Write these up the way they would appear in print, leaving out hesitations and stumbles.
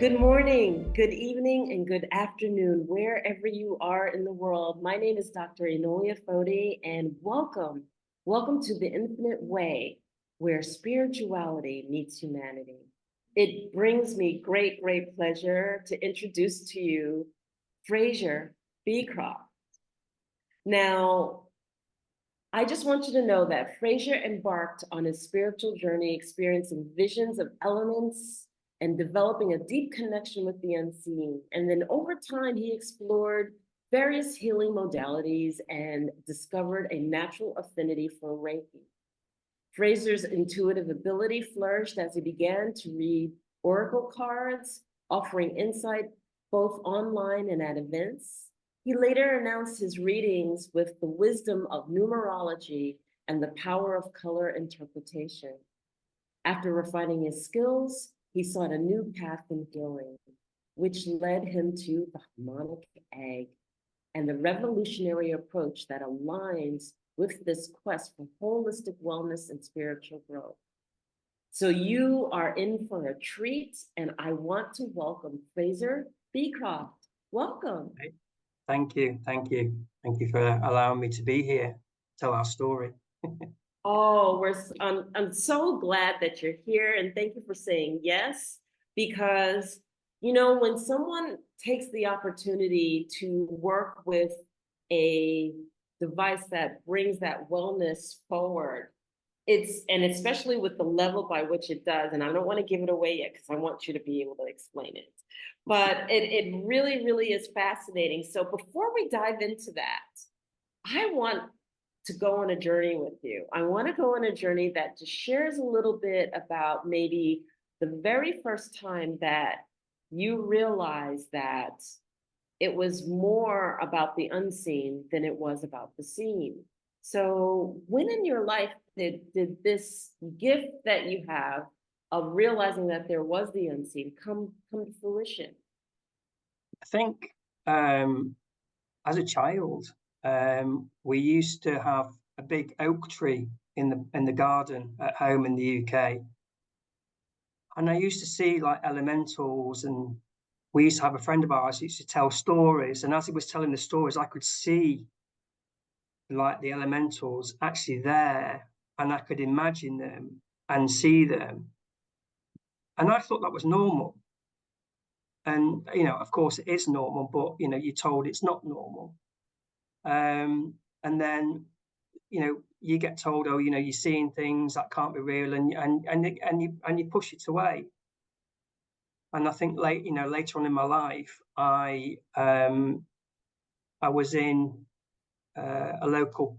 Good morning, good evening, and good afternoon, wherever you are in the world. My name is Dr. Enolia Fodi, and welcome. Welcome to the Infinite Way, where spirituality meets humanity. It brings me great pleasure to introduce to you Frasser Beecroft. Now, I just want you to know that Frasser embarked on his spiritual journey, experiencing visions of elements and developing a deep connection with the unseen. And then over time, he explored various healing modalities and discovered a natural affinity for Reiki. Frasser's intuitive ability flourished as he began to read oracle cards, offering insight both online and at events. He later announced his readings with the wisdom of numerology and the power of color interpretation. After refining his skills, he sought a new path in healing, which led him to the Harmonic Egg and the revolutionary approach that aligns with this quest for holistic wellness and spiritual growth. So you are in for a treat, and I want to welcome Frasser Beecroft. Welcome. Thank you. Thank you. Thank you for allowing me to be here, tell our story. Oh, I'm so glad that you're here, and thank you for saying yes, because when someone takes the opportunity to work with a device that brings that wellness forward, and especially with the level by which it does, and I don't want to give it away yet because I want you to be able to explain it. But it really is fascinating. So before we dive into that, I want to go on a journey with you. I want to go on a journey that just shares a little bit about maybe the very first time that you realized that it was more about the unseen than it was about the seen. So when in your life did this gift that you have of realizing that there was the unseen come to fruition? I think as a child, we used to have a big oak tree in the garden at home in the UK. And I used to see like elementals, and we used to have a friend of ours who used to tell stories. And as he was telling the stories, I could see like the elementals actually there, and I could imagine them and see them. And I thought that was normal. And, of course it is normal, but, you're told it's not normal. And then, you get told, oh, you're seeing things that can't be real, and you push it away. And I think later on in my life, I was in a local,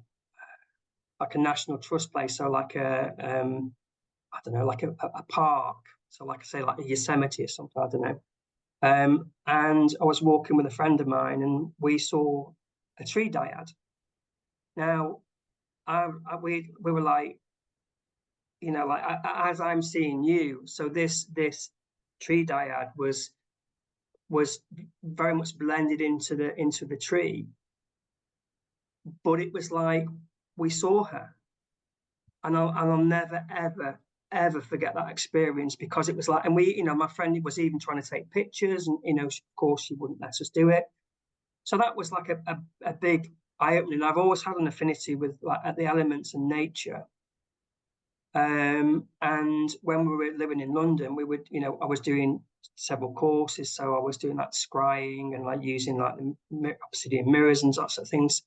like a national trust place, so like I don't know, like a park, so like I say, like a Yosemite or something, I don't know. And I was walking with a friend of mine, and we saw a tree dyad. Now, we were like, like as I'm seeing you. So this tree dyad was very much blended into the tree, but it was like we saw her, and I'll never ever forget that experience, because it was like, and we, my friend was even trying to take pictures, and of course she wouldn't let us do it. So that was like a big eye-opening. I've always had an affinity with like the elements and nature. And when we were living in London, we would, I was doing several courses, so I was doing that scrying and like using like the obsidian mirrors and sorts of things.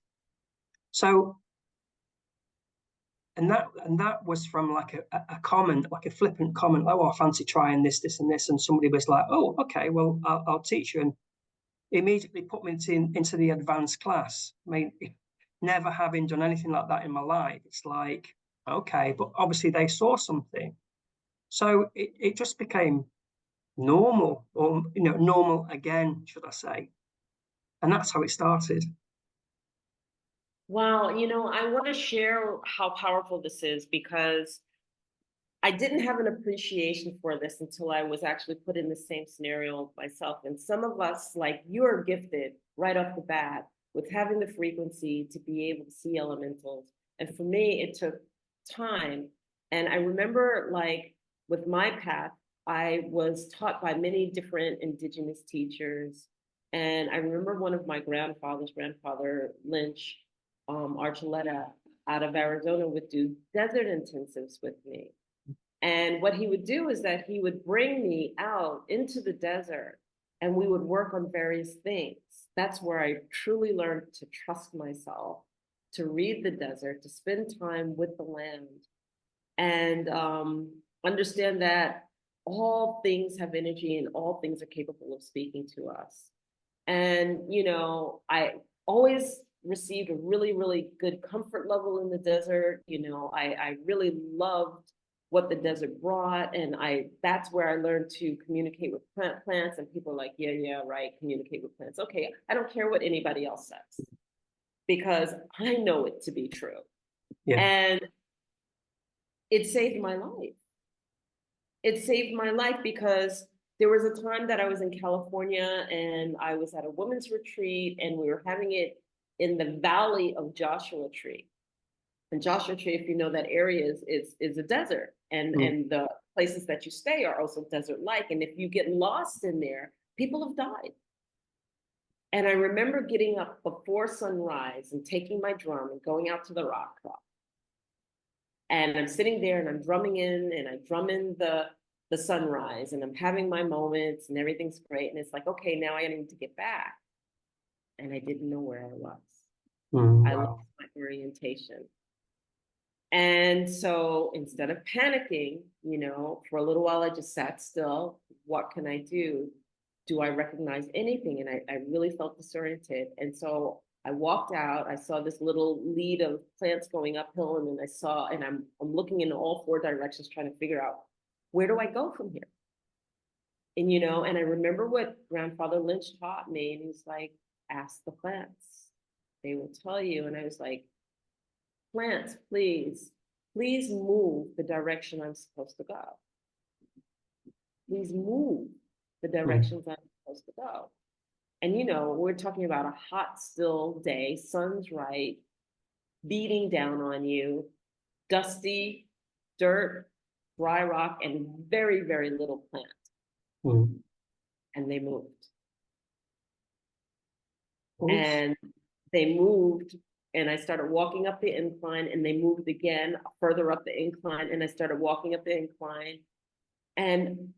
So, and that was from like a comment, like a flippant comment, like, oh, I fancy trying this, and this, and somebody was like, oh, okay, well, I'll teach you, and immediately put me into the advanced class. I mean, never having done anything like that in my life, it's like, okay, but obviously they saw something, so it just became normal, or normal again, should I say. And that's how it started. Wow, I want to share how powerful this is, because I didn't have an appreciation for this until I was actually put in the same scenario myself. And some of us, like you, are gifted right off the bat with having the frequency to be able to see elementals. And for me, it took time. And I remember, like, with my path, I was taught by many different indigenous teachers. And I remember one of my grandfather's grandfather, Lynch Archuleta, out of Arizona, would do desert intensives with me. And what he would do is that he would bring me out into the desert and we would work on various things. That's where I truly learned to trust myself, to read the desert, to spend time with the land, and understand that all things have energy and all things are capable of speaking to us. And, you know, I always received a really, really good comfort level in the desert. You know, I really loved what the desert brought. And that's where I learned to communicate with plants. And people are like, yeah, yeah, right, communicate with plants. Okay, I don't care what anybody else says because I know it to be true. Yeah. And it saved my life. It saved my life because there was a time that I was in California and I was at a women's retreat and we were having it in the valley of Joshua Tree. And Joshua Tree, if you know that area, is a desert. And the places that you stay are also desert-like. And if you get lost in there, people have died. And I remember getting up before sunrise and taking my drum and going out to the rock crop. And I'm sitting there and I'm drumming in and I drum in the sunrise and I'm having my moments and everything's great. And it's like, okay, now I need to get back. And I didn't know where I was. I lost my orientation. And so instead of panicking, you know, for a little while, I just sat still. What can I do? Do I recognize anything? And I really felt disoriented. And so I walked out, I saw this little lead of plants going uphill, and then I saw, and I'm looking in all four directions trying to figure out, where do I go from here? And, you know, and I remember what Grandfather Lynch taught me, and he's like, ask the plants. They will tell you. And I was like, plants, please move the direction I'm supposed to go. Please move the directions I'm supposed to go. And, you know, we're talking about a hot, still day, sun's right, beating down on you, dusty, dirt, dry rock, and very, very little plant. And they moved. And they moved, and I started walking up the incline, and they moved again further up the incline, and I started walking up the incline. And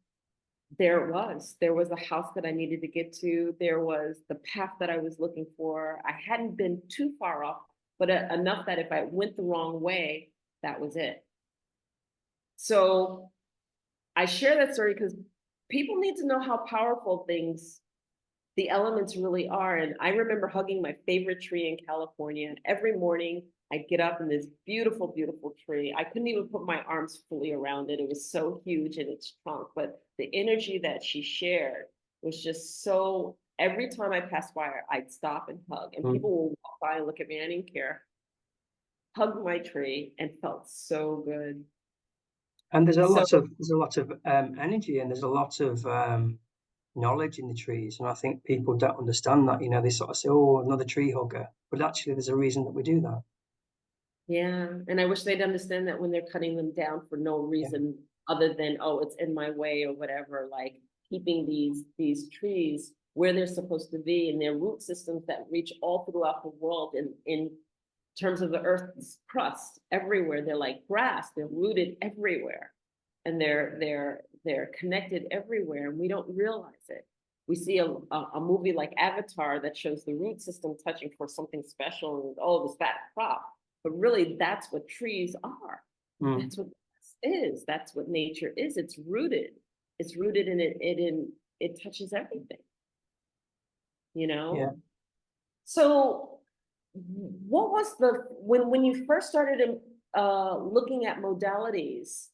there it was. There was a house that I needed to get to. There was the path that I was looking for. I hadn't been too far off, but enough that if I went the wrong way, that was it. So I share that story because people need to know how powerful the elements really are. And I remember hugging my favorite tree in California. Every morning I'd get up in this beautiful, beautiful tree. I couldn't even put my arms fully around it. It was so huge in its trunk, but the energy that she shared was just so, every time I passed by her, I'd stop and hug, and people will walk by and look at me, I didn't care. Hugged my tree and felt so good. And there's a lot of energy, and there's a lot of knowledge in the trees, and I think people don't understand that. You know, they sort of say, oh, another tree hugger, but actually there's a reason that we do that. Yeah, and I wish they'd understand that when they're cutting them down for no reason other than, oh, it's in my way or whatever, like keeping these trees where they're supposed to be and their root systems that reach all throughout the world in terms of the Earth's crust everywhere. They're like grass, they're rooted everywhere, and they're connected everywhere, and we don't realize it. We see a movie like Avatar that shows the root system touching for something special, and oh, this fat crop. But really, that's what trees are. That's what this is. That's what nature is. It's rooted. It's rooted in it touches everything. You know? Yeah. So what was when you first started looking at modalities,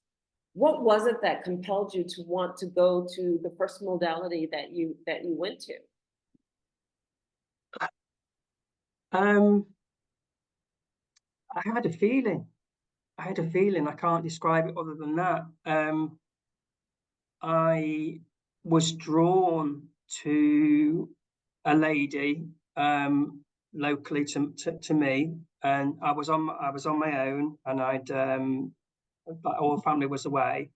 what was it that compelled you to want to go to the first modality that you went to? I had a feeling. I can't describe it other than that. I was drawn to a lady locally to me, and I was on my own, and I'd all family was away,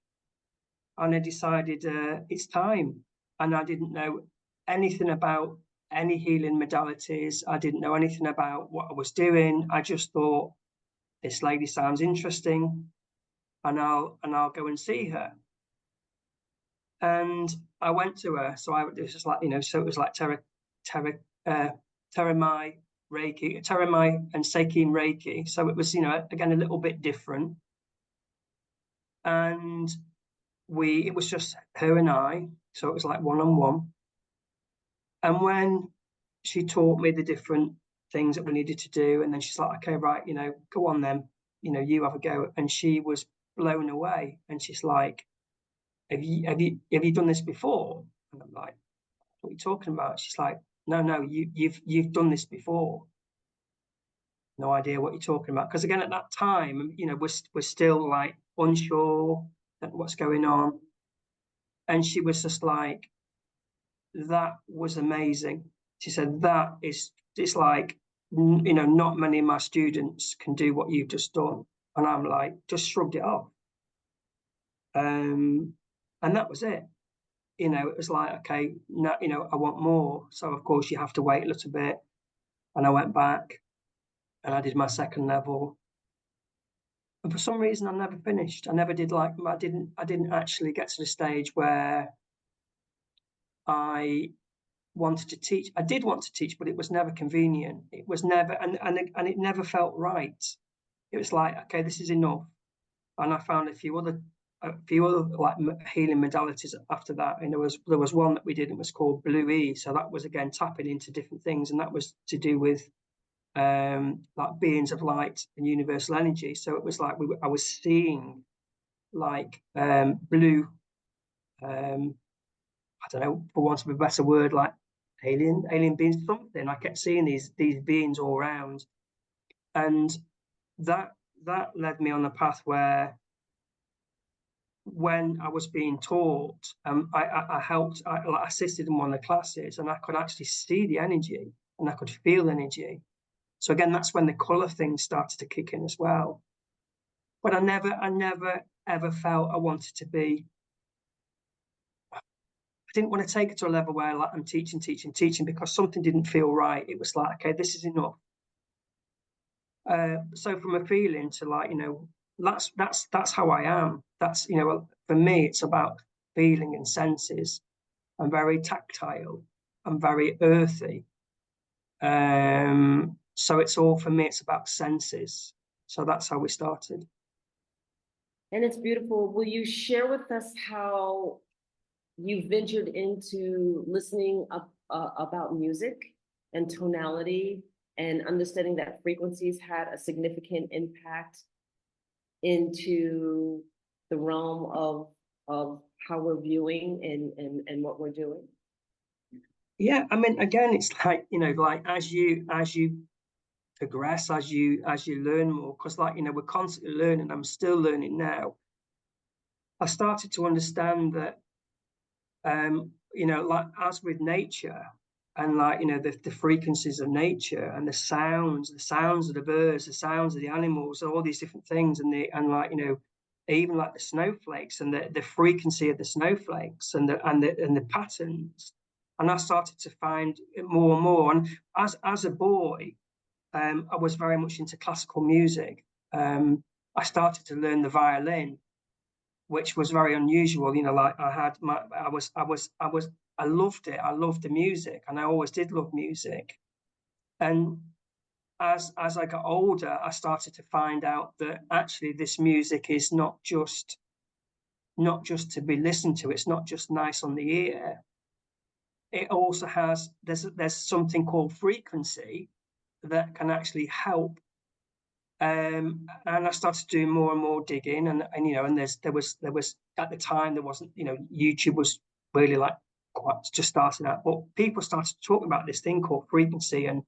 and I decided it's time. And I didn't know anything about any healing modalities. I didn't know anything about what I was doing. I just thought, this lady sounds interesting, and I'll go and see her. And I went to her. So it was just like, so it was like Teramai Reiki, Teramai and Seikien Reiki. So it was, again, a little bit different. And it was just her and I. So it was like one-on-one. And when she taught me the different things that we needed to do, and then she's like, okay, right, go on then, you have a go. And she was blown away. And she's like, have you done this before? And I'm like, what are you talking about? She's like, no, you've done this before. No idea what you're talking about. Because again, at that time, we're still like unsure at what's going on. And she was just like, that was amazing. She said, it's like, not many of my students can do what you've just done. And I'm like, just shrugged it off. And that was it. It was like, okay, no, I want more. So of course you have to wait a little bit. And I went back and I did my second level. And for some reason I never finished. I never did I didn't actually get to the stage where I wanted to teach. I did want to teach, but it was never convenient. It was never, and it never felt right. It was like, okay, this is enough. And I found a few other like healing modalities after that. And there was one that we did. It was called Blue E. So that was again tapping into different things, and that was to do with like beings of light and universal energy. So it was like I was seeing like blue. I don't know, for want of a better word, like alien beings, something. I kept seeing these beings all around, and that led me on a path where, when I was being taught, I helped, I assisted in one of the classes, and I could actually see the energy and I could feel energy. So again, that's when the colour thing started to kick in as well. But I never ever felt I wanted to be. I didn't want to take it to a level where like I'm teaching because something didn't feel right. It was like, okay, this is enough. So from a feeling to like, that's how I am. That's, for me, it's about feeling and senses. I'm very tactile. I'm very earthy. So it's all, for me, it's about senses. So that's how we started. And it's beautiful. Will you share with us how you ventured into listening about music and tonality and understanding that frequencies had a significant impact into the realm of how we're viewing and what we're doing? Yeah, I mean, again, it's like, like as you progress, as you learn more, because like, we're constantly learning. I'm still learning now. I started to understand that, like as with nature, and like, the frequencies of nature and the sounds of the birds, the sounds of the animals, all these different things, and like, even like the snowflakes and the frequency of the snowflakes and the patterns. And I started to find it more and more. And as a boy, I was very much into classical music. I started to learn the violin, which was very unusual. Like I loved it. I loved the music, and I always did love music. And as I got older, I started to find out that actually this music is not just to be listened to. It's not just nice on the ear. It also has, there's something called frequency that can actually help. And I started doing more and more digging, and there was at the time, there wasn't, YouTube was really like quite just starting out, but people started talking about this thing called frequency and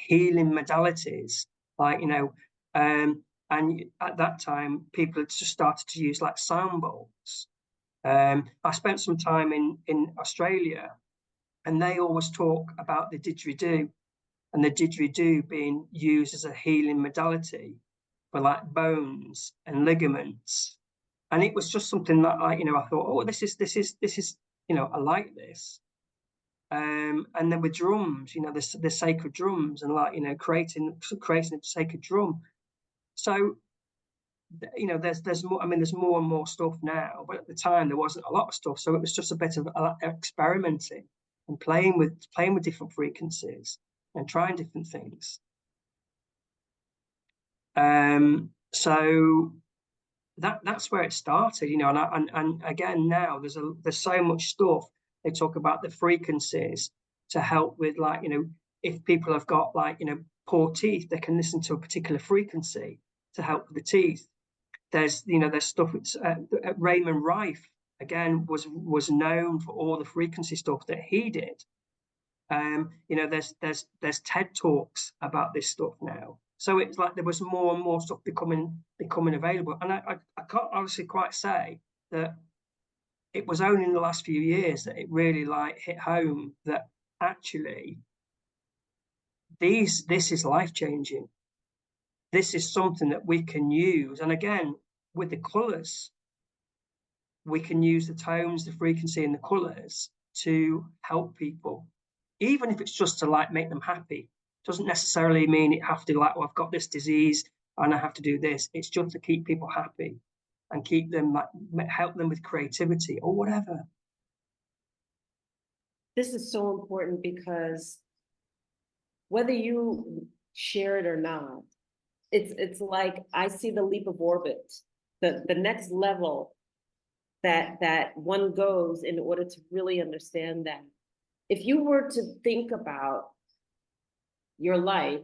healing modalities, like and at that time people had just started to use like sound bowls. I spent some time in Australia, and they always talk about the didgeridoo, and the didgeridoo being used as a healing modality for like bones and ligaments. And it was just something that I thought, oh, this is, I like this. And then with drums, the sacred drums, and creating a sacred drum. So, there's more. I mean, there's more and more stuff now, but at the time there wasn't a lot of stuff. So it was just a bit of experimenting and playing with different frequencies and trying different things. So that's where it started, and again, now there's so much stuff. They talk about the frequencies to help with, if people have got poor teeth, they can listen to a particular frequency to help with the teeth. There's stuff. Raymond Rife, again, was known for all the frequency stuff that he did. There's TED Talks about this stuff now. So it's like there was more and more stuff becoming available. And I can't honestly quite say that it was only in the last few years that it really hit home that actually this is life-changing. This is something that we can use. And again, with the colours, we can use the tones, the frequency, and the colours to help people, even if it's just to make them happy. Doesn't necessarily mean it have to I've got this disease and I have to do this. It's just to keep people happy and keep them help them with creativity or whatever. This is so important because whether you share it or not, it's like I see the leap of orbit, the next level that one goes in order to really understand that. If you were to think about your life,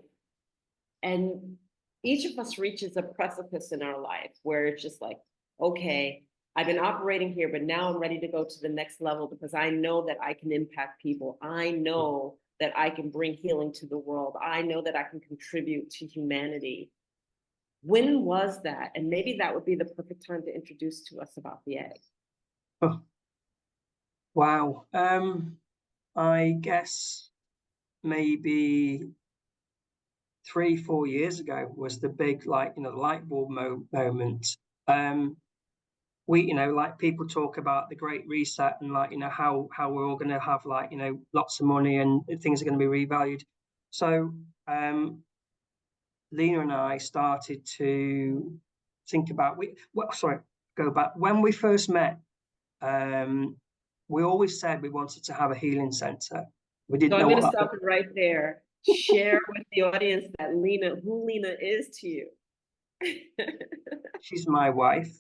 and each of us reaches a precipice in our life where it's just like, okay, I've been operating here, but now I'm ready to go to the next level because I know that I can impact people. I know that I can bring healing to the world. I know that I can contribute to humanity. When was that? And maybe that would be the perfect time to introduce to us about the egg. Oh. Wow. I guess maybe 3-4 years ago was the big light bulb moment. We people talk about the Great Reset and how we're all going to have lots of money and things are going to be revalued. So Lena and I started to think about go back when we first met. We always said we wanted to have a healing center. We didn't know. I'm going to stop it right there. Share with the audience that who Lena is to you. She's my wife.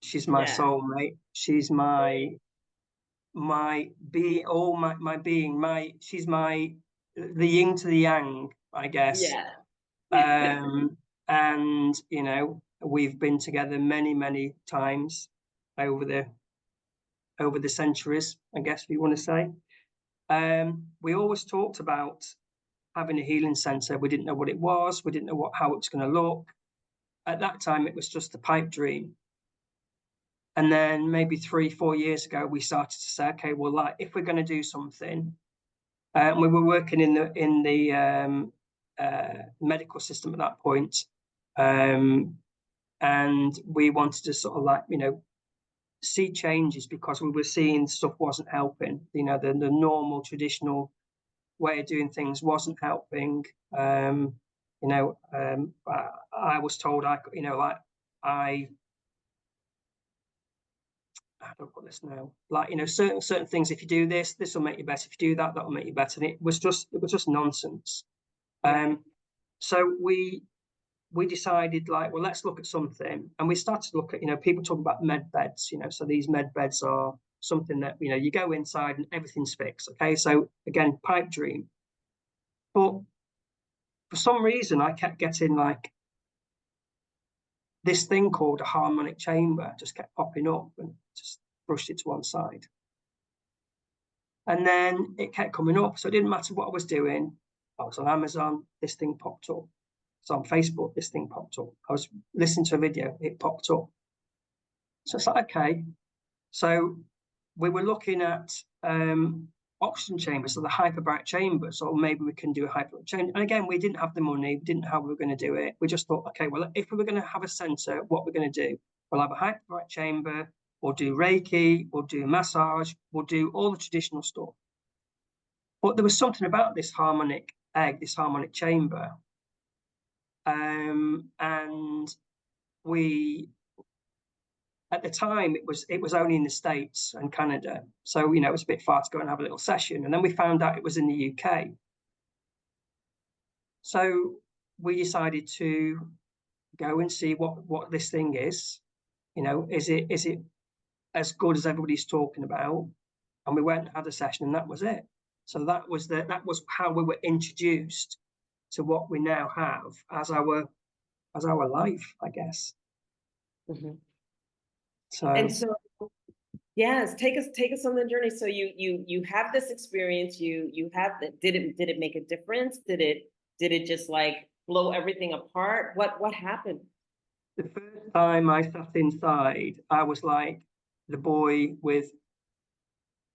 She's my soulmate. She's my being, my being. She's the yin to the yang, I guess. Yeah. And we've been together many times over the centuries, I guess we want to say. We always talked about having a healing center. We didn't know what it was. We didn't know how it was going to look. At that time, it was just a pipe dream. And then maybe 3-4 years ago, we started to say, okay, well, if we're going to do something, we were working in the medical system at that point, and we wanted to sort of see changes because we were seeing stuff wasn't helping. The normal traditional way of doing things wasn't helping. I was told how do I put this now? Certain things. If you do this, this will make you better. If you do that, that will make you better. And it was just nonsense. So we decided well, let's look at something, and we started to look at people talk about med beds. So these med beds are something that you go inside and everything's fixed. Okay, so again, pipe dream. But for some reason, I kept getting this thing called a harmonic chamber just kept popping up, and just brushed it to one side. And then it kept coming up. So it didn't matter what I was doing. I was on Amazon, this thing popped up. So on Facebook, this thing popped up. I was listening to a video, it popped up. So it's okay. So we were looking at oxygen chambers, so the hyperbaric chambers, or maybe we can do a hyperbaric chamber. And again, we didn't have the money, we didn't know how we were going to do it. We just thought, okay, well, if we were going to have a center, what we're going to do. We'll have a hyperbaric chamber, we'll do Reiki, we'll do massage, we'll do all the traditional stuff. But there was something about this harmonic egg, this harmonic chamber. And we, at the time, it was only in the States and Canada. So, it was a bit far to go and have a little session. And then we found out it was in the UK. So we decided to go and see what this thing is. Is it as good as everybody's talking about? And we went and had a session, and that was it. So that was how we were introduced to what we now have as our life, I guess. Mm-hmm. So and so yes, take us on the journey. So you have this experience. You have that. Did it make a difference? Did it just like blow everything apart? What happened? the first time I sat inside, I was like the boy with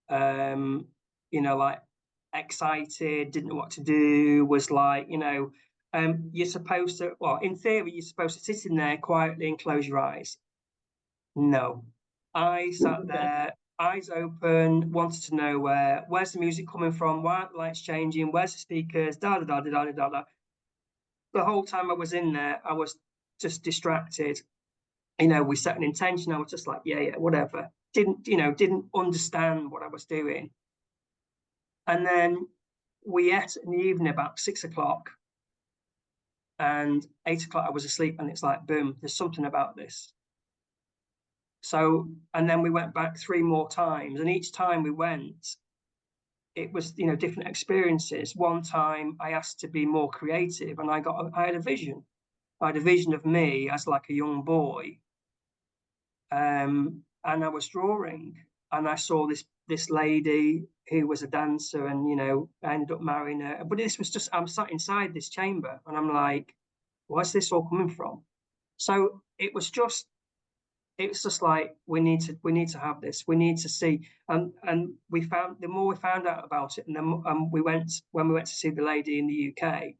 like excited, didn't know what to do, was like, you're supposed to, well, in theory, you're supposed to sit in there quietly and close your eyes. No, I sat there, eyes open, wanted to know where's the music coming from, why aren't the lights changing, where's the speakers, da da da da da da da. The whole time I was in there, I was just distracted. We set an intention. I was just like, yeah, whatever. Didn't understand what I was doing. And then we ate in the evening about 6 o'clock, and 8 o'clock I was asleep, and it's like, boom, there's something about this. So, and then we went back 3 more times, and each time we went, it was, different experiences. One time I asked to be more creative, and I had a vision. I had a vision of me as like a young boy. And I was drawing, and I saw this lady who was a dancer, and I ended up marrying her. But this was just, I'm sat inside this chamber, and I'm like, where's this all coming from? So it was just like, we need to have this. We need to see, and we found, the more we found out about it, and then when we went to see the lady in the UK,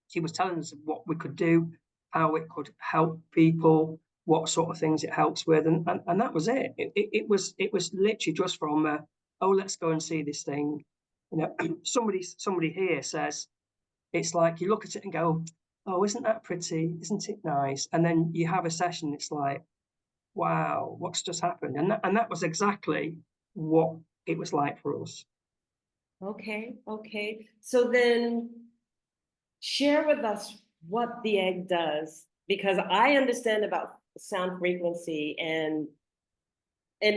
she was telling us what we could do, how it could help people, what sort of things it helps with, and that was it. It was literally just from oh, let's go and see this thing. Somebody here says it's like you look at it and go, oh, isn't that pretty? Isn't it nice? And then you have a session. It's like, wow, what's just happened? And that was exactly what it was like for us. Okay. So then share with us what the egg does, because I understand about sound frequency and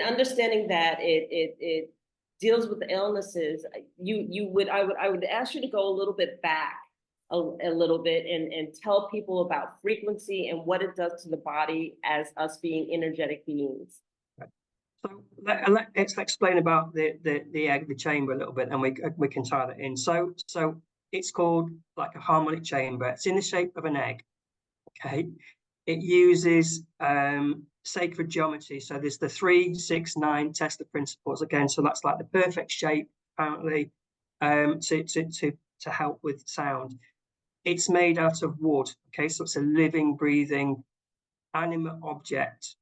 understanding that it deals with the illnesses. I would ask you to go a little bit back a little bit and tell people about frequency and what it does to the body as us being energetic beings. So let's explain about the egg, the chamber a little bit, and we can tie that in. So it's called like a harmonic chamber. It's in the shape of an egg. Okay, it uses sacred geometry. So there's the 3, 6, 9 Tesla principles again. So that's like the perfect shape apparently to help with sound. It's made out of wood. Okay, so it's a living, breathing, animate object.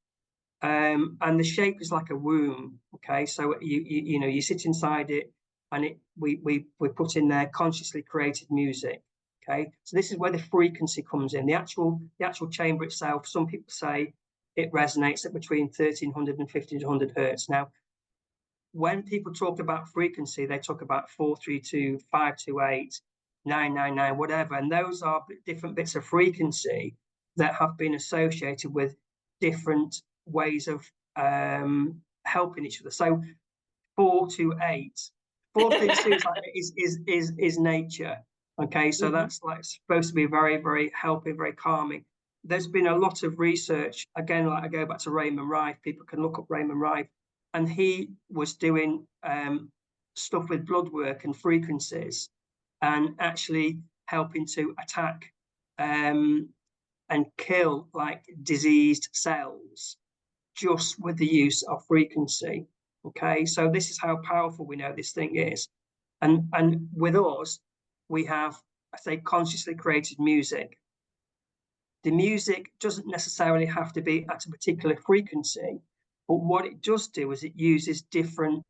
And the shape is like a womb. Okay, so you sit inside it, and we put in there consciously created music. Okay, so this is where the frequency comes in. The actual chamber itself, some people say it resonates at between 1300 and 1500 hertz. Now, when people talk about frequency, they talk about 432, 528, 999, whatever, and those are different bits of frequency that have been associated with different ways of helping each other. So 428, 432 is nature. Okay, so that's like supposed to be very, very helping, very calming. There's been a lot of research. Again, like I go back to Raymond Rife, people can look up Raymond Rife, and he was doing stuff with blood work and frequencies, and actually helping to attack and kill like diseased cells just with the use of frequency. Okay, so this is how powerful we know this thing is. And with us, we have, I say, consciously created music. the music doesn't necessarily have to be at a particular frequency, but what it does do is it uses different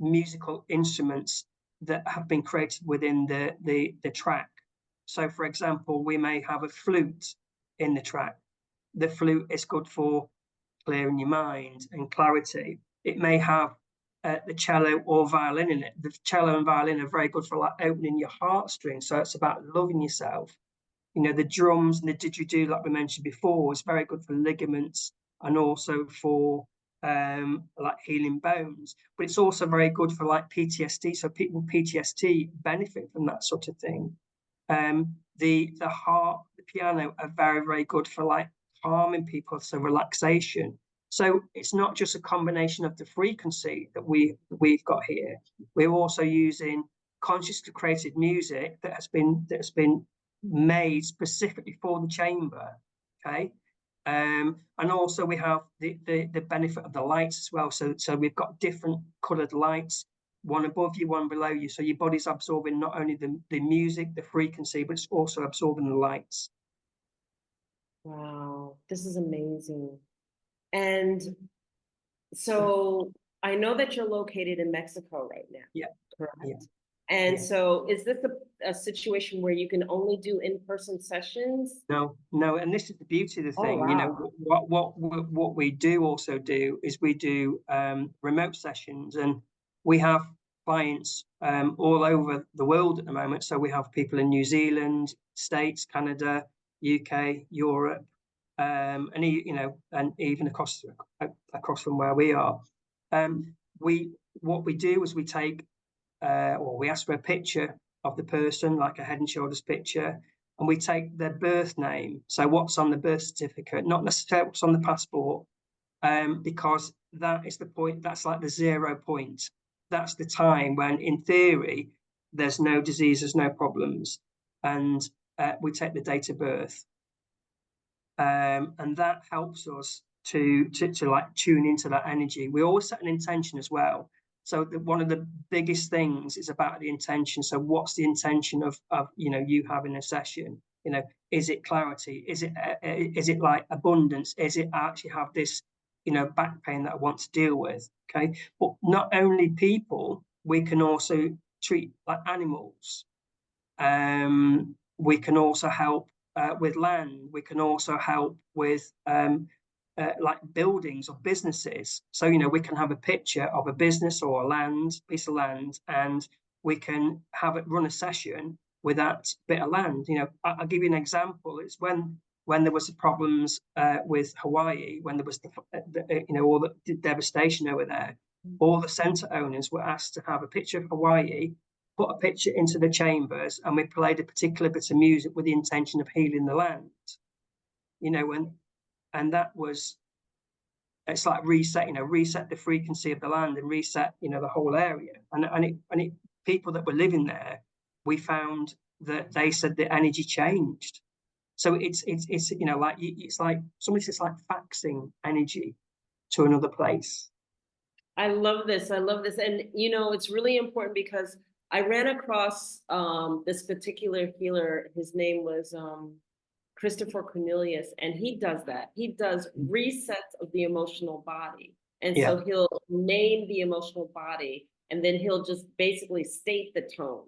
musical instruments that have been created within the track. So, for example, we may have a flute in the track. The flute is good for clearing your mind and clarity. It may have the cello or violin in it. The cello and violin are very good for like opening your heartstrings. So it's about loving yourself. You know, the drums and the didgeridoo, like we mentioned before, is very good for ligaments and also for like healing bones. But it's also very good for like PTSD. So people with PTSD benefit from that sort of thing. The harp, the piano are very, very good for like calming people, so relaxation. So it's not just a combination of the frequency that we've got here. We're also using consciously created music that has been made specifically for the chamber. Okay. And also we have the benefit of the lights as well. So we've got different coloured lights, one above you, one below you. So your body's absorbing not only the music, the frequency, but it's also absorbing the lights. Wow, this is amazing. And so I know that you're located in Mexico right now. Yeah. Correct? Yeah. And yeah. so is this a situation where you can only do in-person sessions? No, and this is the beauty of the Oh, thing. wow. You know, what we do also do is we do remote sessions, and we have clients all over the world at the moment. So we have people in New Zealand, States, Canada, UK, Europe, and you know, and even across from where we are. What we do is we take or we ask for a picture of the person, like a head and shoulders picture, and we take their birth name. So what's on the birth certificate, not necessarily what's on the passport, because that is the point. That's like the 0 point. That's the time when, in theory, there's no diseases, no problems, and we take the date of birth, and that helps us to like tune into that energy. We always set an intention as well. So one of the biggest things is about the intention. So what's the intention of you know, you having a session? You know, is it clarity? Is it like abundance? Is it actually have this, you know, back pain that I want to deal with? Okay, but not only people, we can also treat like animals. We can also help with land. We can also help with like buildings or businesses. So, you know, we can have a picture of a business or a piece of land, and we can have it run a session with that bit of land. You know, I'll give you an example. It's when there was the problems with Hawaii, when there was you know, all the devastation over there, all the center owners were asked to have a picture of Hawaii, put a picture into the chambers, and we played a particular bit of music with the intention of healing the land. You know, and that was, it's like reset, you know, reset the frequency of the land and reset, you know, the whole area. And people that were living there, we found that they said the energy changed. So it's you know, like it's like somebody says, like faxing energy to another place. I love this. I love this. And, you know, it's really important because I ran across this particular healer. His name was Christopher Cornelius, and he does that. He does resets of the emotional body. And Yeah. so he'll name the emotional body, and then he'll just basically state the tone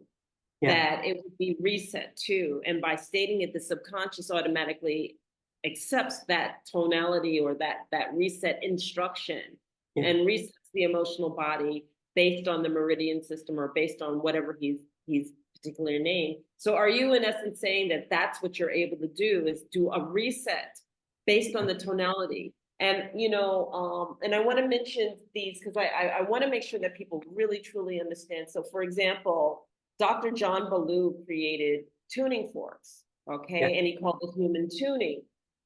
that it would be reset to. And by stating it, the subconscious automatically accepts that tonality or that reset instruction and resets the emotional body based on the meridian system or based on whatever he's particular name. So are you in essence saying that that's what you're able to do, is do a reset based on the tonality? And, you know, and I want to mention these because I want to make sure that people really, truly understand. So, for example, Dr. John Ballou created tuning forks, okay? And he called it human tuning.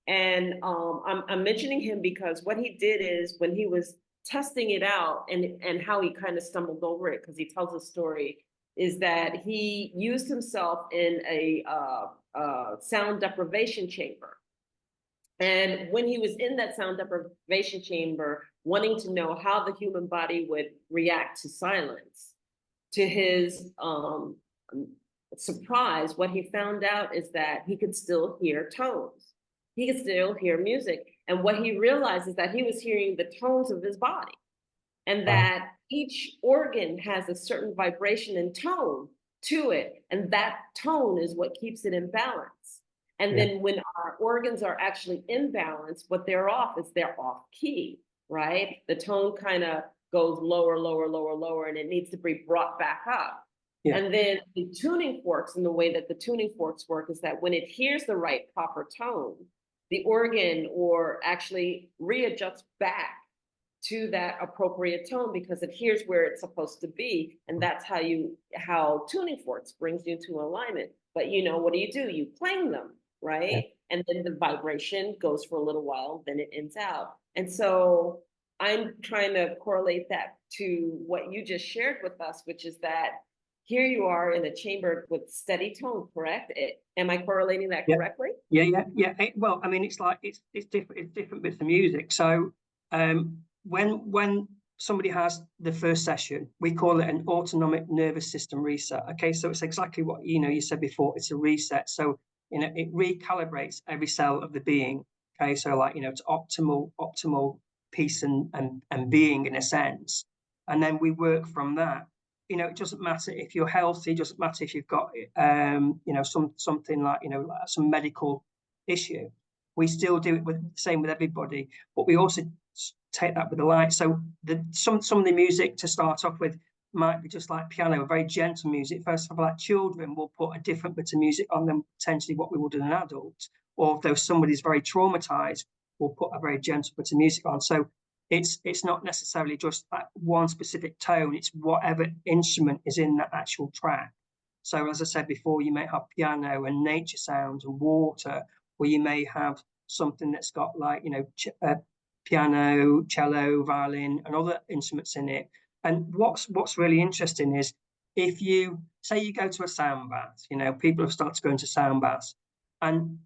And I'm mentioning him because what he did is when he was testing it out and how he kind of stumbled over it, because he tells a story, is that he used himself in a sound deprivation chamber. And when he was in that sound deprivation chamber, wanting to know how the human body would react to silence, to his surprise, what he found out is that he could still hear tones. he could still hear music. And what he realized is that he was hearing the tones of his body, and Wow. that each organ has a certain vibration and tone to it. And that tone is what keeps it in balance. And Yeah. then when our organs are actually in balance, what they're off is they're off key, right? The tone kind of goes lower, lower, lower, lower, and it needs to be brought back up. Yeah. And then the tuning forks, and the way that the tuning forks work is that when it hears the right proper tone, the organ or actually readjusts back to that appropriate tone because it hears where it's supposed to be. And that's how tuning forks brings you to alignment. But what do? You clang them, Yeah. right? And then the vibration goes for a little while, then it ends out. And so I'm trying to correlate that to what you just shared with us, which is that here you are in a chamber with steady tone, correct? Am I correlating that Yeah. correctly? Yeah. Well, I mean, it's like it's different. It's different bits of music. So, when somebody has the first session, we call it an autonomic nervous system reset. Okay, so it's exactly what you said before. It's a reset. So it recalibrates every cell of the being. Okay, so like it's optimal peace and being in a sense, and then we work from that. It doesn't matter if you're healthy, it doesn't matter if you've got something like like some medical issue. We still do it with the same with everybody, but we also take that with the light. So some of the music to start off with might be just like piano, very gentle music. First of all, like children will put a different bit of music on them, potentially what we would in an adult, or if somebody's very traumatized, we'll put a very gentle bit of music on. So it's not necessarily just that one specific tone, it's whatever instrument is in that actual track. So as I said before, you may have piano and nature sounds and water, or you may have something that's got like piano, cello, violin, and other instruments in it. And what's really interesting is if you say you go to a sound bath, people have started to go into sound baths, and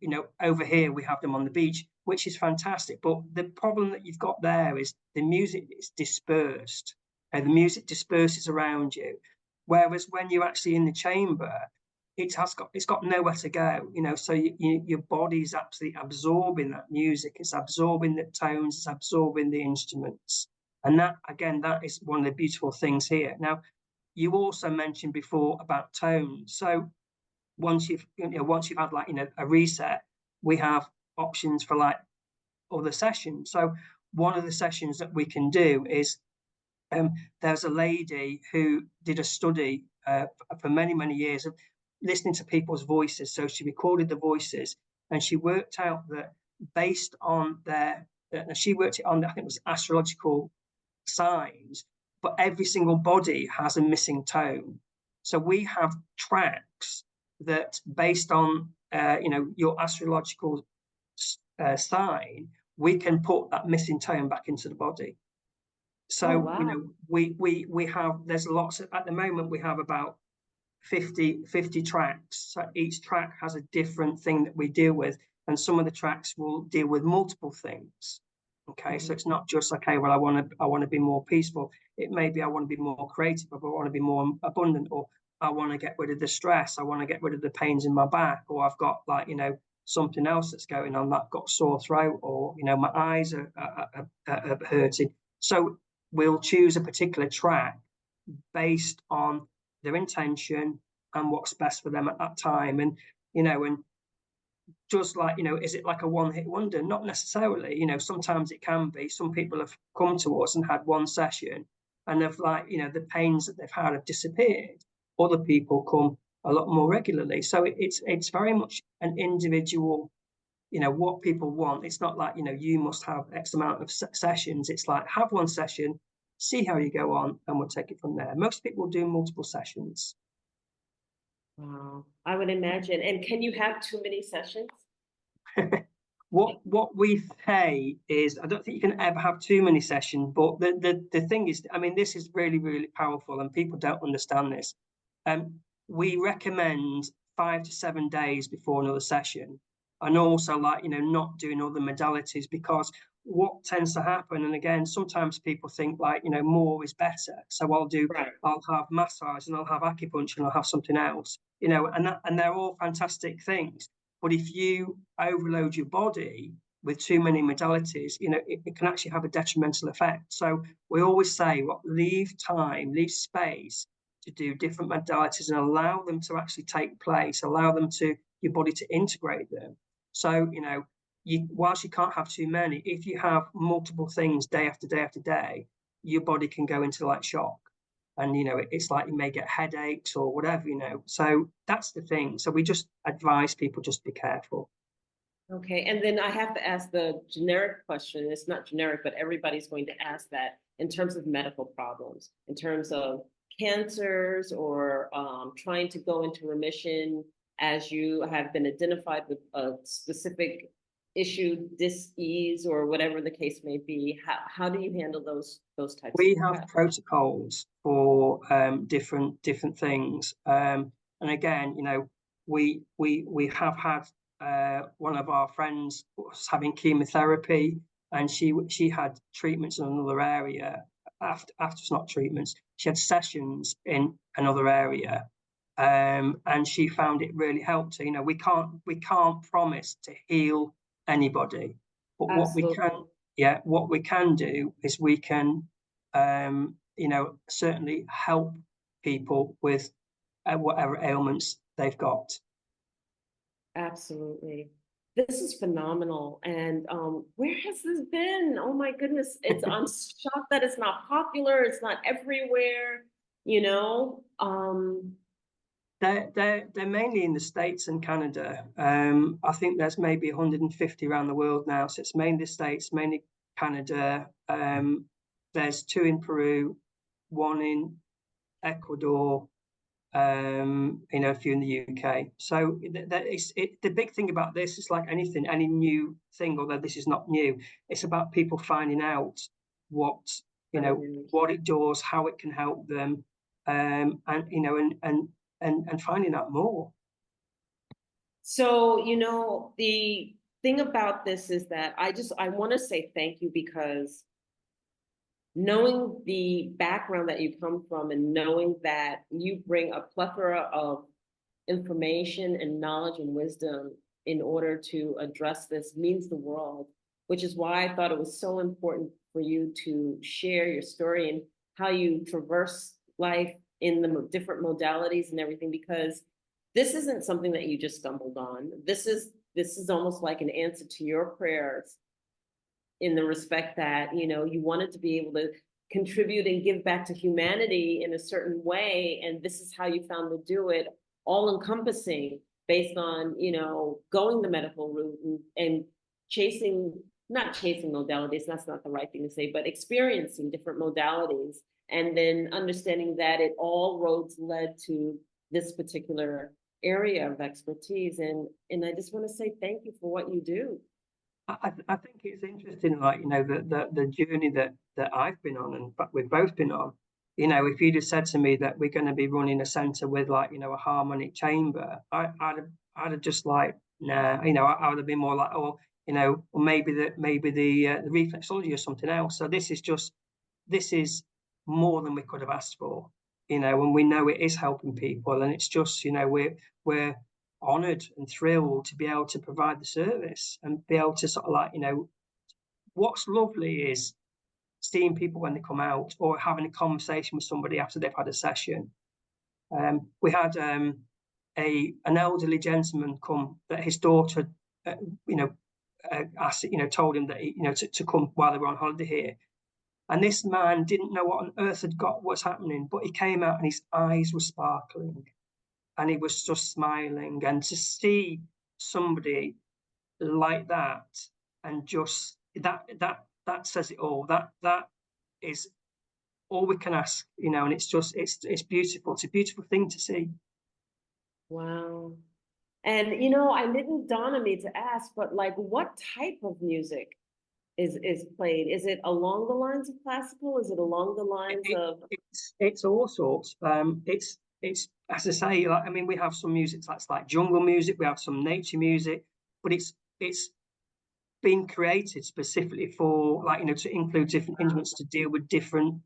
over here we have them on the beach, which is fantastic. But the problem that you've got there is the music is dispersed, and the music disperses around you. Whereas when you're actually in the chamber, it's got nowhere to go, so your body's absolutely absorbing that music, it's absorbing the tones, it's absorbing the instruments. And that again, that is one of the beautiful things here. Now, you also mentioned before about tones. So once you've had like a reset, we have options for like other sessions. So one of the sessions that we can do is there's a lady who did a study for many years of listening to people's voices. So she recorded the voices, and she worked out that based on she worked it on, I think it was astrological signs, but every single body has a missing tone. So we have tracks that, based on your astrological sign, we can put that missing tone back into the body. Oh, So wow. we have, there's lots at the moment, we have about 50 tracks. So each track has a different thing that we deal with, and some of the tracks will deal with multiple things. Okay, so it's not just okay, well, I want to be more peaceful. It may be I want to be more creative, or I want to be more abundant, or I want to get rid of the stress, I want to get rid of the pains in my back, or I've got like something else that's going on, that I've got sore throat, or my eyes are hurting. So we'll choose a particular track based on their intention and what's best for them at that time. And just like is it like a one-hit wonder? Not necessarily. Sometimes it can be. Some people have come to us and had one session, and they've like the pains that they've had have disappeared. Other people come a lot more regularly. So it's very much an individual, what people want. It's not like you must have X amount of sessions. It's like, have one session, see how you go on, and we'll take it from there. Most people do multiple sessions. Wow. I would imagine. And can you have too many sessions? What we say is, I don't think you can ever have too many sessions, but the thing is, I mean, this is really powerful, and people don't understand this. We recommend 5 to 7 days before another session, and also like not doing other modalities, because what tends to happen, and again, sometimes people think like more is better. So Right. I'll have massage, and I'll have acupuncture, and I'll have something else, and they're all fantastic things. But if you overload your body with too many modalities, it can actually have a detrimental effect. So we always say, leave time, leave space to do different modalities and allow them to actually take place, allow them to your body to integrate them. So, whilst you can't have too many, if you have multiple things day after day after day, your body can go into like shock. And, it's like you may get headaches or whatever, So that's the thing. So we just advise people just be careful. Okay, and then I have to ask the generic question. It's not generic, but everybody's going to ask that in terms of medical problems, in terms of cancers or trying to go into remission as you have been identified with a specific issue, dis-ease, or whatever the case may be. How do you handle those types We of have protocols for different things, and again, we have had one of our friends was having chemotherapy, and she had treatments in another area. After it's not treatments, she had sessions in another area, and she found it really helped her. We can't promise to heal anybody, but what we can do is we can certainly help people with whatever ailments they've got. Absolutely. This is phenomenal. And where has this been? Oh my goodness. I'm shocked that it's not popular. It's not everywhere, you know. They're mainly in the States and Canada. I think there's maybe 150 around the world now. So it's mainly the States, mainly Canada. There's 2 in Peru, 1 in Ecuador, a few in the UK. So the big thing about this is like anything, any new thing, although this is not new, it's about people finding out what it does, how it can help them, and finding out more. So, the thing about this is that I want to say thank you, because knowing the background that you come from and knowing that you bring a plethora of information and knowledge and wisdom in order to address this means the world, which is why I thought it was so important for you to share your story and how you traverse life in the different modalities and everything, because this isn't something that you just stumbled on. This is almost like an answer to your prayers, in the respect that, you wanted to be able to contribute and give back to humanity in a certain way. And this is how you found to do it, all encompassing, based on, going the medical route and not chasing modalities, that's not the right thing to say, but experiencing different modalities, and then understanding that all roads led to this particular area of expertise. And I just want to say thank you for what you do. I think it's interesting, like, the journey that I've been on and we've both been on. If you'd have said to me that we're going to be running a centre with, like, a harmonic chamber, I'd have just like, nah, I would have been more like, or maybe the reflexology or something else. So this is more than we could have asked for, and we know it is helping people, and it's just, we're honoured and thrilled to be able to provide the service and be able to sort of like, what's lovely is seeing people when they come out or having a conversation with somebody after they've had a session. We had an elderly gentleman come that his daughter, asked, told him that to come while they were on holiday here. And this man didn't know what on earth had got what's happening, but he came out and his eyes were sparkling and he was just smiling. And to see somebody like that, and just that says it all. That is all we can ask, and it's beautiful. It's a beautiful thing to see. Wow. And I didn't dawn on me to ask, but like, what type of music is played? Is it along the lines of classical? Is it along the lines of? It's all sorts. It's as I say, like, I mean, we have some music that's like jungle music. We have some nature music, but it's been created specifically for, like, to include different instruments to deal with different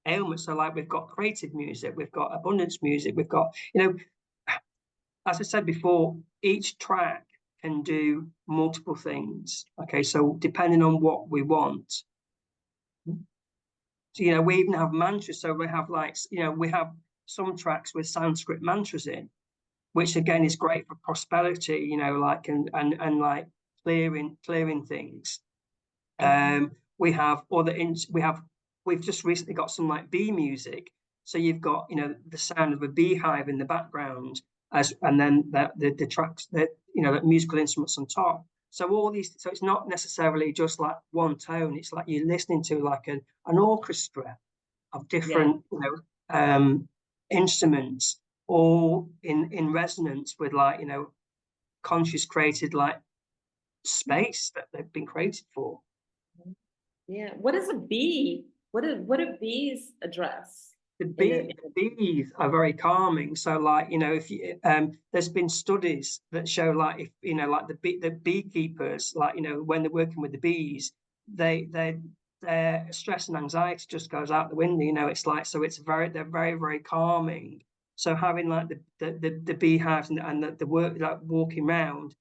ailments. So like, we've got creative music, we've got abundance music, we've got, as I said before, each track can do multiple things. Okay, so depending on what we want. So, we even have mantras. So we have we have some tracks with Sanskrit mantras in, which again is great for prosperity, like and like clearing things. We have we've just recently got some like bee music. So you've got, the sound of a beehive in the background and then the tracks that, the musical instruments on top. So all these, so it's not necessarily just like one tone. It's like you're listening to like an orchestra of different, instruments, all in resonance with like, conscious created like space that they've been created for. Yeah. What is a bee? What do bees address? The bees are very calming. So, like, if you there's been studies that show, like, if like the beekeepers, like, when they're working with the bees, their stress and anxiety just goes out the window. It's like, so they're very, very calming. So having like the beehives and the work, like walking around,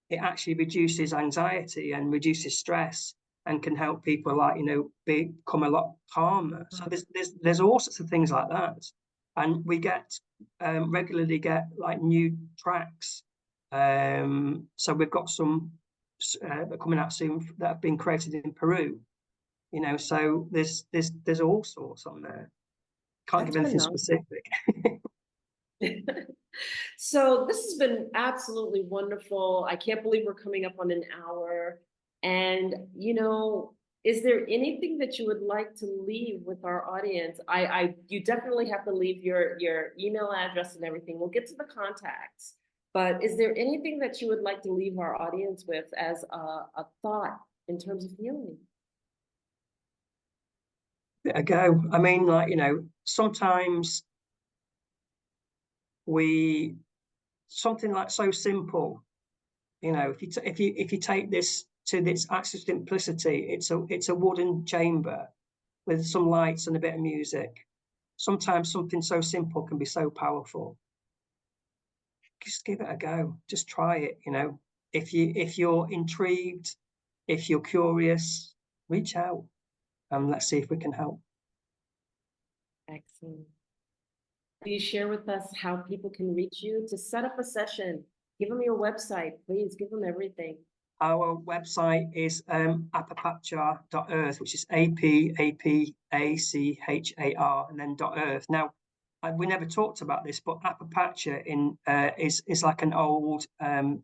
it actually reduces anxiety and reduces stress and can help people like become a lot calmer. So there's all sorts of things like that, and we regularly get like new tracks. So we've got some coming out soon that have been created in Peru. So there's all sorts on there. Can't give anything specific. So this has been absolutely wonderful. I can't believe we're coming up on an hour. And, is there anything that you would like to leave with our audience? You definitely have to leave your email address and everything. We'll get to the contacts. But is there anything that you would like to leave our audience with as a thought in terms of healing? A go. I mean, like, sometimes something like so simple, if you take this to its actual simplicity, it's a wooden chamber with some lights and a bit of music. Sometimes something so simple can be so powerful. Just give it a go. Just try it. If you're intrigued, if you're curious, reach out and let's see if we can help. Excellent. Please share with us how people can reach you to set up a session. Give them your website, please. Give them everything. Our website is apapachar.earth, which is APAPACHAR and then .earth. Now, we never talked about this, but apapacha is like an old, I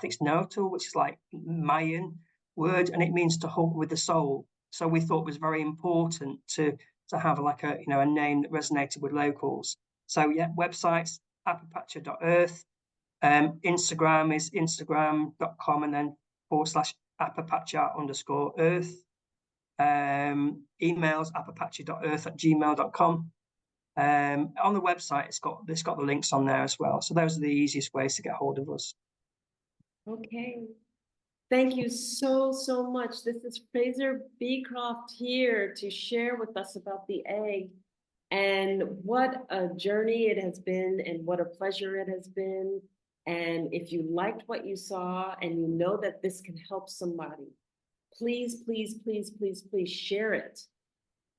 think it's Nahuatl, which is like Mayan word, and it means to hug with the soul. So we thought it was very important to have like a name that resonated with locals. So yeah, websites apapacha.earth. Instagram is instagram.com and then /apapacha_earth. Emails apapacha.earth@gmail.com. On the website, it's got the links on there as well. So those are the easiest ways to get hold of us. Okay. Thank you so much. This is Frasser Beecroft here to share with us about the egg. And what a journey it has been, and what a pleasure it has been. And if you liked what you saw and you know that this can help somebody, please share it.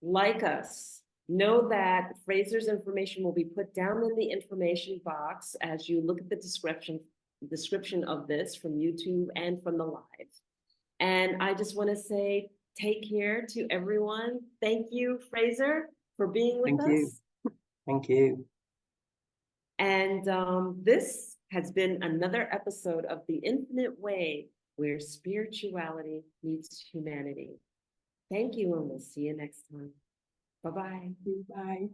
Like us. Know that Frasser's information will be put down in the information box as you look at the description of this from YouTube and from the live. And I just want to say, take care to everyone. Thank you, Frasser, for being with us. Thank you. And this has been another episode of The Infinite Way, where spirituality meets humanity. Thank you, and we'll see you next time. Bye-bye. Bye.